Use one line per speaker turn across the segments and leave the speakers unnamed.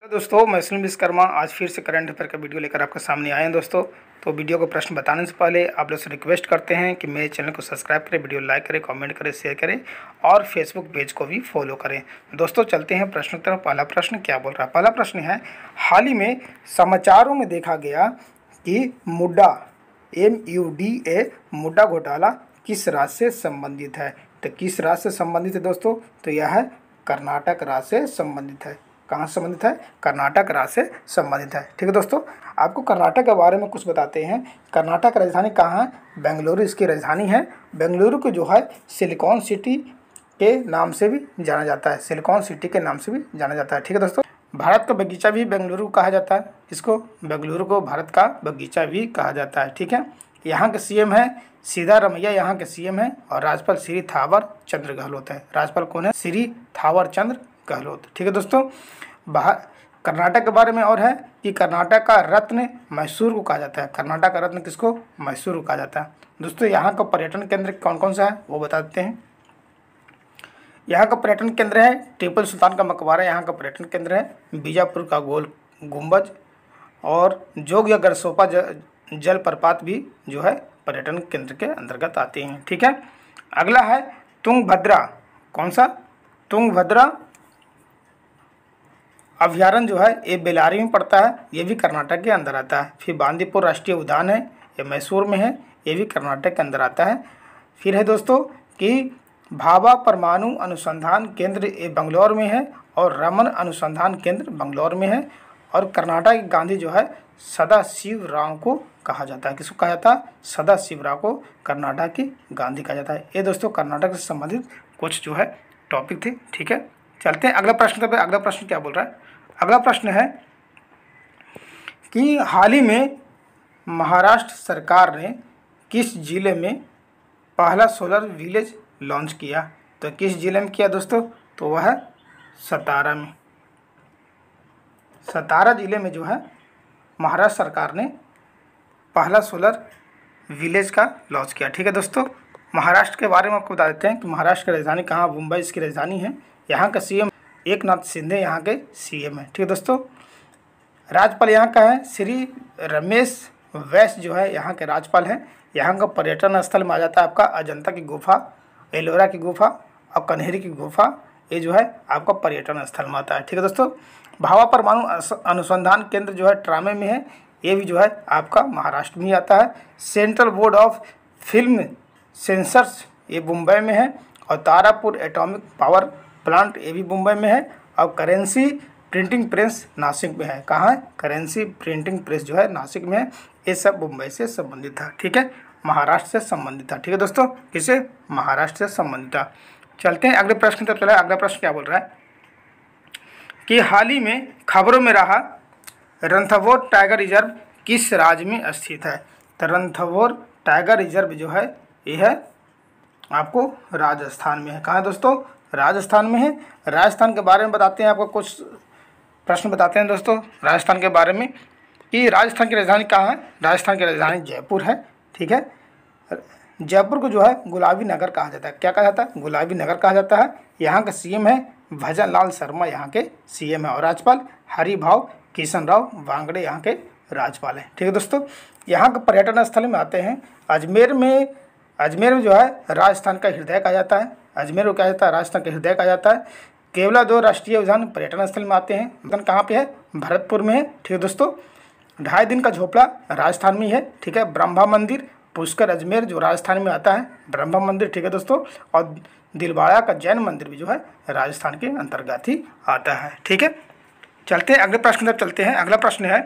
तो दोस्तों मैं सुनील विश्वकर्मा आज फिर से करंट अफेयर का वीडियो लेकर आपके सामने आए हैं दोस्तों। तो वीडियो को प्रश्न बताने से पहले आप लोग से रिक्वेस्ट करते हैं कि मेरे चैनल को सब्सक्राइब करें, वीडियो लाइक करें, कमेंट करें, शेयर करें और फेसबुक पेज को भी फॉलो करें। दोस्तों चलते हैं प्रश्न की तरफ। पहला प्रश्न क्या बोल रहा है? पहला प्रश्न है, हाल ही में समाचारों में देखा गया कि मुड्डा MUDA मुड्डा घोटाला किस राज्य से संबंधित है? तो किस राज्य से संबंधित है दोस्तों? तो यह है कर्नाटक राज्य से संबंधित है। कहाँ से संबंधित है? कर्नाटक राज्य से संबंधित है। ठीक है दोस्तों, आपको कर्नाटक के बारे में कुछ बताते हैं। कर्नाटक की राजधानी कहाँ है? बेंगलुरु इसकी राजधानी है। बेंगलुरु को जो है सिलिकॉन सिटी के नाम से भी जाना जाता है। सिलिकॉन सिटी के नाम से भी जाना जाता है। ठीक है दोस्तों, भारत का बगीचा भी बेंगलुरु कहा जाता है। इसको बेंगलुरु को भारत का बगीचा भी कहा जाता है। ठीक है, यहाँ के CM है सिद्धारमैया, यहाँ के CM है और राज्यपाल श्री थावर चंद्र गहलोत है। राज्यपाल कौन है? श्री थावर चंद्र गहलोत। ठीक है दोस्तों, कर्नाटक के बारे में और है कि कर्नाटक का रत्न मैसूर को कहा जाता है। कर्नाटक का रत्न किसको? मैसूर को कहा जाता है। दोस्तों यहाँ का पर्यटन केंद्र कौन कौन सा है वो बता देते हैं। यहाँ का पर्यटन केंद्र है टीपू सुल्तान का मकबरा, यहाँ का पर्यटन केंद्र है बीजापुर का गोल गुम्बज और जोग या गरसोपा जलप्रपात भी जो है पर्यटन केंद्र के अंतर्गत आते हैं। ठीक है, अगला है तुंगभद्रा। कौन सा? तुंगभद्रा अभ्यारण्य जो है ये बेल्लारी में पड़ता है, ये भी कर्नाटक के अंदर आता है। फिर बांदीपुर राष्ट्रीय उद्यान है, ये मैसूर में है, ये भी कर्नाटक के अंदर आता है। फिर है दोस्तों कि भाभा परमाणु अनुसंधान केंद्र ये बंगलौर में है और रमन अनुसंधान केंद्र बंगलौर में है। और कर्नाटक के गांधी जो है सदाशिवराव को कहा जाता है। किसको कहा जाता है? सदाशिवराव को कर्नाटक की गांधी कहा जाता है। ये दोस्तों कर्नाटक से संबंधित कुछ जो है टॉपिक थे। ठीक है, चलते हैं अगला प्रश्न पे। अगला प्रश्न क्या बोल रहा है? अगला प्रश्न है कि हाल ही में महाराष्ट्र सरकार ने किस जिले में पहला सोलर विलेज लॉन्च किया? तो किस जिले में किया दोस्तों? तो वह है सतारा में। सतारा जिले में जो है महाराष्ट्र सरकार ने पहला सोलर विलेज का लॉन्च किया। ठीक है दोस्तों, महाराष्ट्र के बारे में आपको बता देते हैं कि महाराष्ट्र की राजधानी कहाँ? मुंबई इसकी राजधानी है। यहाँ का CM एकनाथ शिंदे यहाँ के CM है। ठीक है दोस्तों, राज्यपाल यहाँ का है श्री रमेश वैस जो है यहाँ के राज्यपाल हैं। यहाँ का पर्यटन स्थल में आ जाता है आपका अजंता की गुफा, एलोरा की गुफा और कन्हेरी की गुफा, ये जो है आपका पर्यटन स्थल में आता है। ठीक है दोस्तों, भाभा परमाणु अनुसंधान केंद्र जो है ट्रामे में है, ये भी जो है आपका महाराष्ट्र में ही आता है। Central board of film sensors ये मुंबई में है और तारापुर एटॉमिक पावर प्लांट ये भी मुंबई में है और करेंसी प्रिंटिंग प्रेस नासिक में है। कहाँ है? करेंसी प्रिंटिंग प्रेस जो है नासिक में है। ये सब मुंबई से संबंधित था। ठीक है, महाराष्ट्र से संबंधित था। ठीक है दोस्तों, किसे? महाराष्ट्र से संबंधित था। चलते हैं अगले प्रश्न की तरफ। चला अगला प्रश्न क्या बोल रहा है कि हाल ही में खबरों में रहा रणथंभौर टाइगर रिजर्व किस राज्य में स्थित है? तो रणथंभौर टाइगर रिजर्व जो है ये है आपको राजस्थान में है। कहाँ है दोस्तों? राजस्थान में है। राजस्थान के बारे में बताते हैं, आपको कुछ प्रश्न बताते हैं दोस्तों राजस्थान के बारे में कि राजस्थान की राजधानी कहाँ है? राजस्थान की राजधानी जयपुर है। ठीक है, जयपुर को जो है गुलाबी नगर कहा जाता है। क्या कहा जाता है? गुलाबी नगर कहा जाता है। यहाँ का CM है भजन लाल शर्मा, यहाँ के CM है और राज्यपाल हरिभाव किशन राव वांगड़े यहाँ के राज्यपाल हैं। ठीक है दोस्तों, यहाँ के पर्यटन स्थल में आते हैं अजमेर में। अजमेर में जो है राजस्थान का हृदय कहा जाता है। अजमेर को कहा जाता है राजस्थान का हृदय कहा जाता है। केवला 2 राष्ट्रीय उद्यान पर्यटन स्थल में आते हैं। उद्यान कहाँ पे है? भरतपुर में है। ठीक है दोस्तों, 2.5 दिन का झोपड़ा राजस्थान में ही है। ठीक है, ब्रह्मा मंदिर पुष्कर अजमेर जो राजस्थान में आता है, ब्रह्मा मंदिर। ठीक है दोस्तों, और दिलवाड़ा का जैन मंदिर भी जो है राजस्थान के अंतर्गत ही आता है। ठीक है, चलते हैं अगले प्रश्न तक चलते हैं। अगला प्रश्न है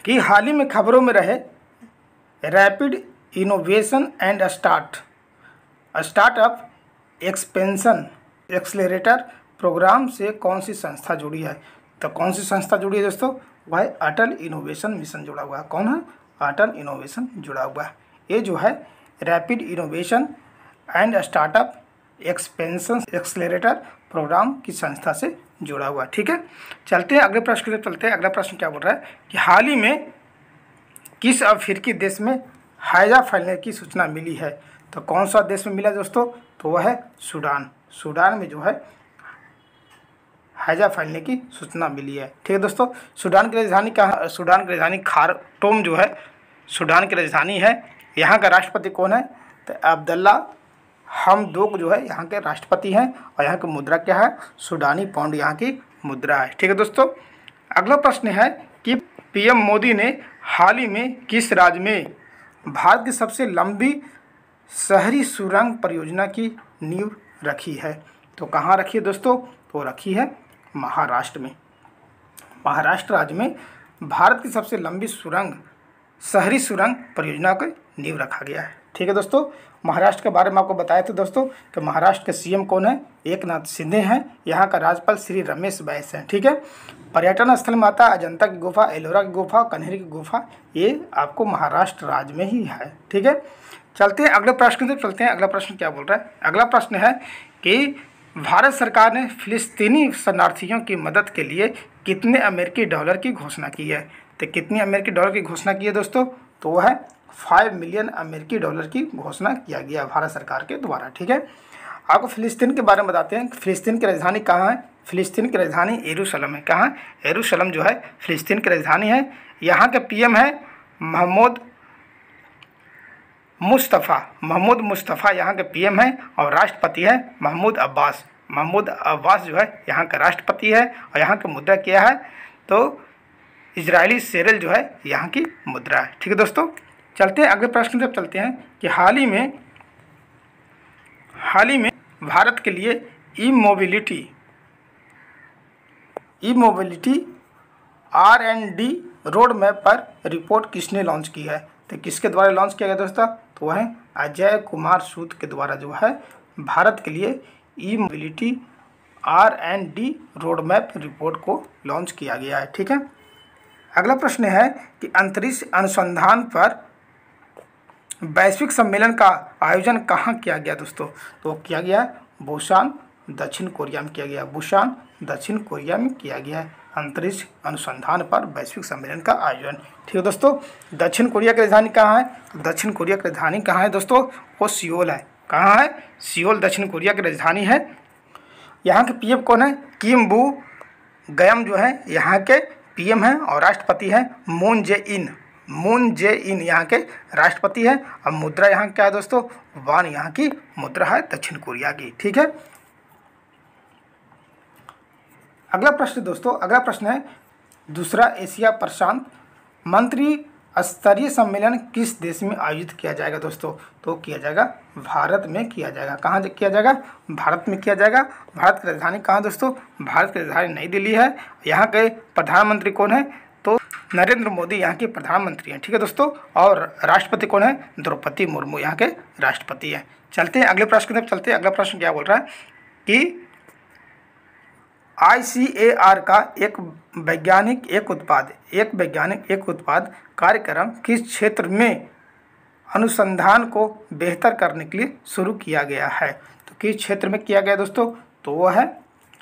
कि हाल ही में खबरों में रहे rapid innovation and startup expansion accelerator programme से कौन सी संस्था जुड़ी है? तो कौन सी संस्था जुड़ी है दोस्तों? वह अटल इनोवेशन मिशन जुड़ा हुआ है। कौन है? अटल इनोवेशन जुड़ा हुआ है। ये जो है rapid innovation and startup expansion accelerator programme की संस्था से जुड़ा हुआ है। ठीक है, चलते हैं अगले प्रश्न की तरफ चलते हैं। अगला प्रश्न क्या बोल रहा है कि हाल ही में किस अफ्रीकी देश में हैजा फैलने की सूचना मिली है? तो कौन सा देश में मिला दोस्तों? तो वह है सूडान। सूडान में जो है हैजा फैलने की सूचना मिली है। ठीक है दोस्तों, सूडान की राजधानी कहाँ? सूडान की राजधानी खार्टूम जो है सूडान की राजधानी है। यहाँ का राष्ट्रपति कौन है? तो अब्दुल्ला हमदोक जो है यहाँ के राष्ट्रपति हैं। और यहाँ की मुद्रा क्या है? सूडानी पाउंड यहाँ की मुद्रा है। ठीक है दोस्तों, अगला प्रश्न है कि पीएम मोदी ने हाल ही में किस राज्य में भारत की सबसे लंबी शहरी सुरंग परियोजना की नींव रखी है? तो कहाँ रखी है दोस्तों? तो रखी है महाराष्ट्र में। महाराष्ट्र राज्य में भारत की सबसे लंबी शहरी सुरंग परियोजना को नींव रखा गया है। ठीक है दोस्तों, महाराष्ट्र के बारे में आपको बताया था दोस्तों कि महाराष्ट्र के सीएम कौन है? एकनाथ शिंदे हैं। यहाँ का राज्यपाल श्री रमेश बैस हैं। ठीक है, पर्यटन स्थल माता अजंता की गुफा, एलोरा की गुफा, कन्हेरी की गुफा, ये आपको महाराष्ट्र राज्य में ही है। ठीक है, चलते हैं अगले प्रश्न से। चलते हैं, अगला प्रश्न क्या बोल रहा है? अगला प्रश्न है कि भारत सरकार ने फिलिस्तीनी शरणार्थियों की मदद के लिए कितने अमेरिकी डॉलर की घोषणा की है? तो कितनी अमेरिकी डॉलर की घोषणा की है दोस्तों? तो वो है 5 मिलियन अमेरिकी डॉलर की घोषणा किया गया भारत सरकार के द्वारा। ठीक है, आपको फिलिस्तीन के बारे में बताते हैं। फिलिस्तीन की राजधानी कहाँ है? फिलिस्तीन की राजधानी यरूशलेम है। कहाँ? यरूशलेम जो है फिलिस्तीन की राजधानी है। यहाँ के पीएम है महमूद मुस्तफ़ा यहाँ के पीएम है। और राष्ट्रपति है महमूद अब्बास जो है यहाँ का राष्ट्रपति है। और यहाँ की मुद्रा क्या है? तो इजरायली शेरेल जो है यहाँ की मुद्रा है। ठीक है दोस्तों, चलते हैं अगले प्रश्न तक। चलते हैं कि हाल ही में भारत के लिए E mobility R&D road map पर रिपोर्ट किसने लॉन्च की है? तो किसके द्वारा लॉन्च किया गया दोस्तों? तो वह है अजय कुमार सूद के द्वारा जो है भारत के लिए E mobility R&D road map report को लॉन्च किया गया है। ठीक है, अगला प्रश्न है कि अंतरिक्ष अनुसंधान पर वैश्विक सम्मेलन का आयोजन कहाँ किया गया दोस्तों? तो किया गया बुसान दक्षिण कोरिया में किया गया। बुसान दक्षिण कोरिया में किया गया है अंतरिक्ष अनुसंधान पर वैश्विक सम्मेलन का आयोजन। ठीक है दोस्तों, दक्षिण कोरिया की राजधानी कहाँ है? दक्षिण कोरिया की राजधानी कहाँ है दोस्तों? वो सियोल है। कहाँ है? सियोल दक्षिण कोरिया की राजधानी है। यहाँ के पीएम कौन है? किम बू गयम जो है यहाँ के पीएम हैं। और राष्ट्रपति हैं मून जे इन यहाँ के राष्ट्रपति है। और मुद्रा यहाँ क्या है दोस्तों? वान यहाँ की मुद्रा है दक्षिण कोरिया की। ठीक है, अगला प्रश्न दोस्तों, अगला प्रश्न है दूसरा एशिया प्रशांत मंत्री स्तरीय सम्मेलन किस देश में आयोजित किया जाएगा दोस्तों? तो किया जाएगा भारत में किया जाएगा। कहाँ किया जाएगा? भारत में किया जाएगा। भारत की राजधानी कहाँ दोस्तों? भारत की राजधानी नई दिल्ली है। यहाँ के प्रधानमंत्री कौन है? तो नरेंद्र मोदी यहाँ के प्रधानमंत्री हैं। ठीक है दोस्तों, और राष्ट्रपति कौन है? द्रौपदी मुर्मू यहाँ के राष्ट्रपति हैं। चलते हैं अगले प्रश्न की तरफ। चलते हैं, अगला प्रश्न क्या बोल रहा है कि ICAR का एक वैज्ञानिक एक उत्पाद कार्यक्रम किस क्षेत्र में अनुसंधान को बेहतर करने के लिए शुरू किया गया है? तो किस क्षेत्र में किया गया दोस्तों? तो वो है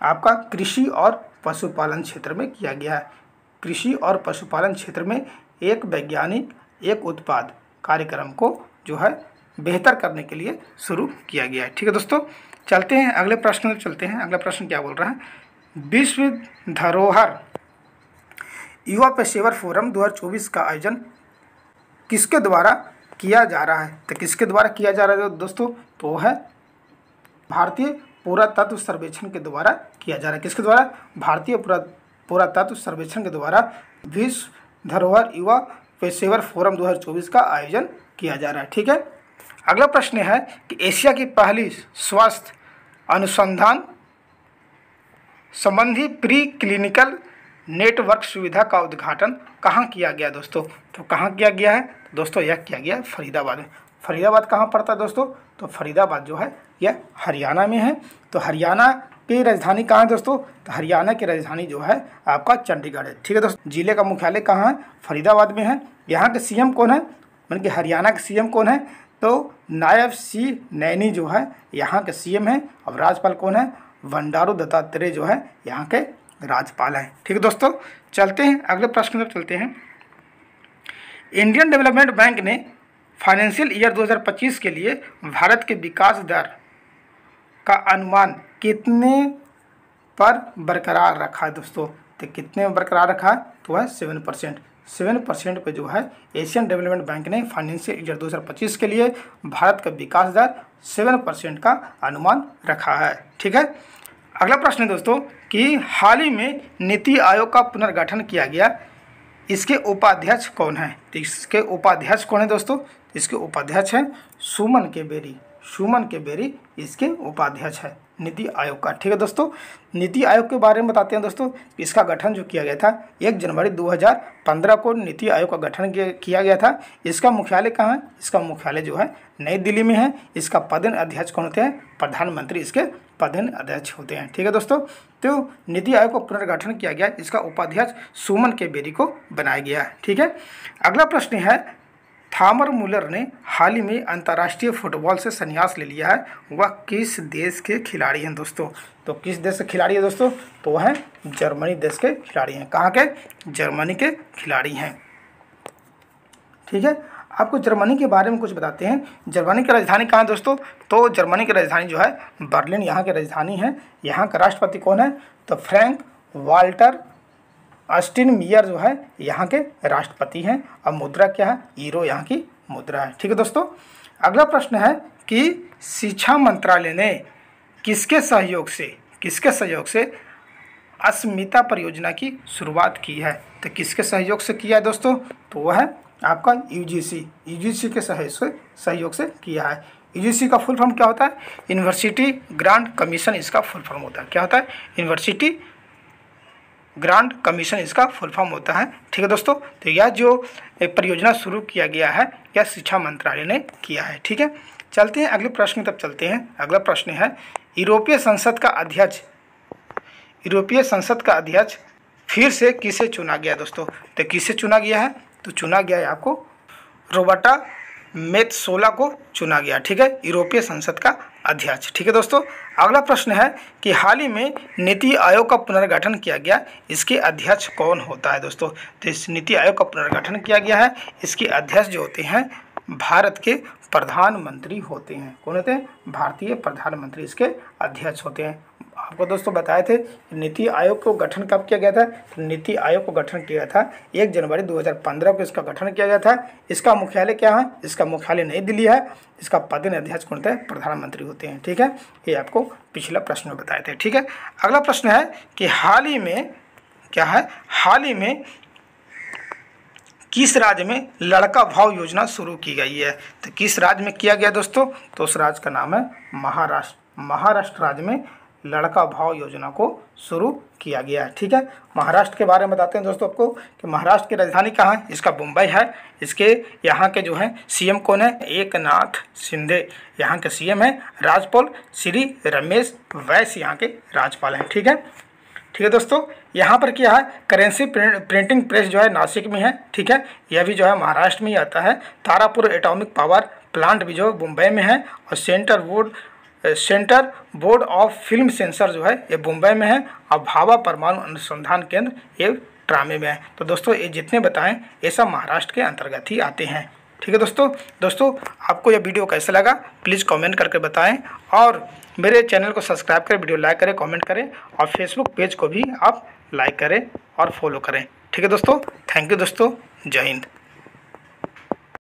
आपका कृषि और पशुपालन क्षेत्र में किया गया है। कृषि और पशुपालन क्षेत्र में एक वैज्ञानिक एक उत्पाद कार्यक्रम को जो है बेहतर करने के लिए शुरू किया गया है। ठीक है दोस्तों, चलते हैं अगले प्रश्न में। चलते हैं, अगला प्रश्न क्या बोल रहा है? विश्व धरोहर युवा पेशेवर फोरम 2024 का आयोजन किसके द्वारा किया जा रहा है? तो किसके द्वारा किया जा रहा है दोस्तों? तो है भारतीय पुरातत्व सर्वेक्षण के द्वारा किया जा रहा है। किसके द्वारा? भारतीय पुरातत्व सर्वेक्षण के द्वारा विश्व धरोहर युवा पेशेवर फोरम 2024 का आयोजन किया जा रहा है। ठीक है, अगला प्रश्न है कि एशिया की पहली स्वास्थ्य अनुसंधान संबंधी प्री क्लिनिकल नेटवर्क सुविधा का उद्घाटन कहाँ किया गया दोस्तों? तो कहाँ किया गया है दोस्तों? यह किया गया फरीदाबाद में। फरीदाबाद कहाँ पड़ता है दोस्तों? तो फरीदाबाद जो है यह हरियाणा में है। तो हरियाणा की राजधानी कहाँ है दोस्तों? तो हरियाणा की राजधानी जो है आपका चंडीगढ़ है। ठीक है दोस्तों, जिले का मुख्यालय कहाँ है? फरीदाबाद में है। यहाँ के सीएम कौन है? मतलब कि हरियाणा के सीएम कौन है? तो नायब सी नैनी जो है यहाँ के सीएम है। और राज्यपाल कौन है? बंडारू दत्तात्रेय जो है यहाँ के राज्यपाल हैं। ठीक है दोस्तों, चलते हैं अगले प्रश्न में। चलते हैं, इंडियन डेवलपमेंट बैंक ने फाइनेंशियल ईयर 2025 के लिए भारत के विकास दर का अनुमान कितने पर बरकरार रखा है दोस्तों। तो कितने में बरकरार रखा है? तो है 7%। 7% पे जो है एशियन डेवलपमेंट बैंक ने फाइनेंशियल ईयर 2025 के लिए भारत का विकास दर 7% का अनुमान रखा है। ठीक है। अगला प्रश्न है दोस्तों कि हाल ही में नीति आयोग का पुनर्गठन किया गया, इसके उपाध्यक्ष कौन है? तो इसके उपाध्यक्ष कौन है दोस्तों? इसके उपाध्यक्ष हैं सुमन के बेरी। सुमन के बेरी इसके उपाध्यक्ष है नीति आयोग का। ठीक है दोस्तों। नीति आयोग के बारे में बताते हैं दोस्तों। इसका गठन जो किया गया था 1 जनवरी 2015 को नीति आयोग का गठन किया गया था। इसका मुख्यालय कहाँ है? इसका मुख्यालय जो है नई दिल्ली में है। इसका पदेन अध्यक्ष कौन होते हैं? प्रधानमंत्री इसके पदेन अध्यक्ष होते हैं। ठीक है दोस्तों। तो नीति आयोग का पुनर्गठन किया गया, इसका उपाध्यक्ष सुमन के बेरी को बनाया गया है। ठीक है। अगला प्रश्न है थॉमस मुलर ने हाल ही में अंतर्राष्ट्रीय फुटबॉल से संन्यास ले लिया है, वह किस देश के खिलाड़ी हैं दोस्तों? तो किस देश के खिलाड़ी है दोस्तों? तो वह है जर्मनी देश के खिलाड़ी हैं। कहाँ के? जर्मनी के खिलाड़ी हैं। ठीक है। आपको जर्मनी के बारे में कुछ बताते हैं। जर्मनी की राजधानी कहाँ है दोस्तों? तो जर्मनी की राजधानी जो है बर्लिन यहाँ की राजधानी है। यहाँ का राष्ट्रपति कौन है? तो फ्रैंक वाल्टर स्टाइनमायर जो है यहाँ के राष्ट्रपति हैं। और मुद्रा क्या है? यूरो यहाँ की मुद्रा है। ठीक है दोस्तों। अगला प्रश्न है कि शिक्षा मंत्रालय ने किसके सहयोग से अस्मिता परियोजना की शुरुआत की है? तो किसके सहयोग से किया है दोस्तों? तो वह है आपका यूजीसी के सहयोग से किया है। यूजीसी का फुल फॉर्म क्या होता है? यूनिवर्सिटी ग्रांट कमीशन इसका फुल फॉर्म होता है। क्या होता है? यूनिवर्सिटी ग्रांट कमीशन इसका फुल फॉर्म होता है। ठीक है दोस्तों। तो यह जो परियोजना शुरू किया गया है यह शिक्षा मंत्रालय ने किया है। ठीक है। चलते हैं अगले प्रश्न तक चलते हैं। अगला प्रश्न है यूरोपीय संसद का अध्यक्ष फिर से किसे चुना गया दोस्तों? तो किसे चुना गया है? तो चुना गया है आपको रोबर्टा मेत्सोला को चुना गया। ठीक है। यूरोपीय संसद का अध्यक्ष। ठीक है दोस्तों। अगला प्रश्न है कि हाल ही में नीति आयोग का पुनर्गठन किया गया, इसके अध्यक्ष कौन होता है दोस्तों? तो इस नीति आयोग का पुनर्गठन किया गया है, इसके अध्यक्ष जो होते हैं भारत के प्रधानमंत्री होते हैं। कौन होते हैं? भारतीय प्रधानमंत्री इसके अध्यक्ष होते हैं। आपको दोस्तों बताए थे नीति आयोग को गठन कब किया गया था? तो नीति आयोग को गठन किया था 1 जनवरी 2015 को इसका गठन किया गया था। इसका मुख्यालय क्या है? इसका मुख्यालय नई दिल्ली है। इसका पदेन अध्यक्ष कौन होता है? प्रधानमंत्री होते हैं। ठीक है। ये आपको पिछला प्रश्न में बताए थे। ठीक है। अगला प्रश्न है कि हाल ही में क्या है? हाल ही में किस राज्य में लड़का भाव योजना शुरू की गई है? तो किस राज्य में किया गया दोस्तों? तो उस राज्य का नाम है महाराष्ट्र। महाराष्ट्र राज्य में लड़का भाव योजना को शुरू किया गया है। ठीक है। महाराष्ट्र के बारे में बताते हैं दोस्तों आपको कि महाराष्ट्र की राजधानी कहाँ है? इसका मुंबई है। इसके यहाँ के जो है सीएम कौन है? एकनाथ शिंदे यहाँ के सीएम है। राज्यपाल श्री रमेश बैस यहाँ के राज्यपाल हैं। ठीक है। ठीक है दोस्तों। यहाँ पर क्या है? करेंसी प्रिंटिंग प्रेस जो है नासिक में है। ठीक है। यह भी जो है महाराष्ट्र में ही आता है। तारापुर एटॉमिक पावर प्लांट भी जो मुंबई में है। और centre board of film sensor जो है ये मुंबई में है। और भाभा परमाणु अनुसंधान केंद्र ये ट्रामे में है। तो दोस्तों ये जितने बताएं ये सब महाराष्ट्र के अंतर्गत ही आते हैं। ठीक है दोस्तों आपको यह वीडियो कैसा लगा प्लीज़ कमेंट करके बताएं। और मेरे चैनल को सब्सक्राइब करें, वीडियो लाइक करें, कमेंट करें। और फेसबुक पेज को भी आप लाइक करें और फॉलो करें। ठीक है दोस्तों। थैंक यू दोस्तों। जय हिंद।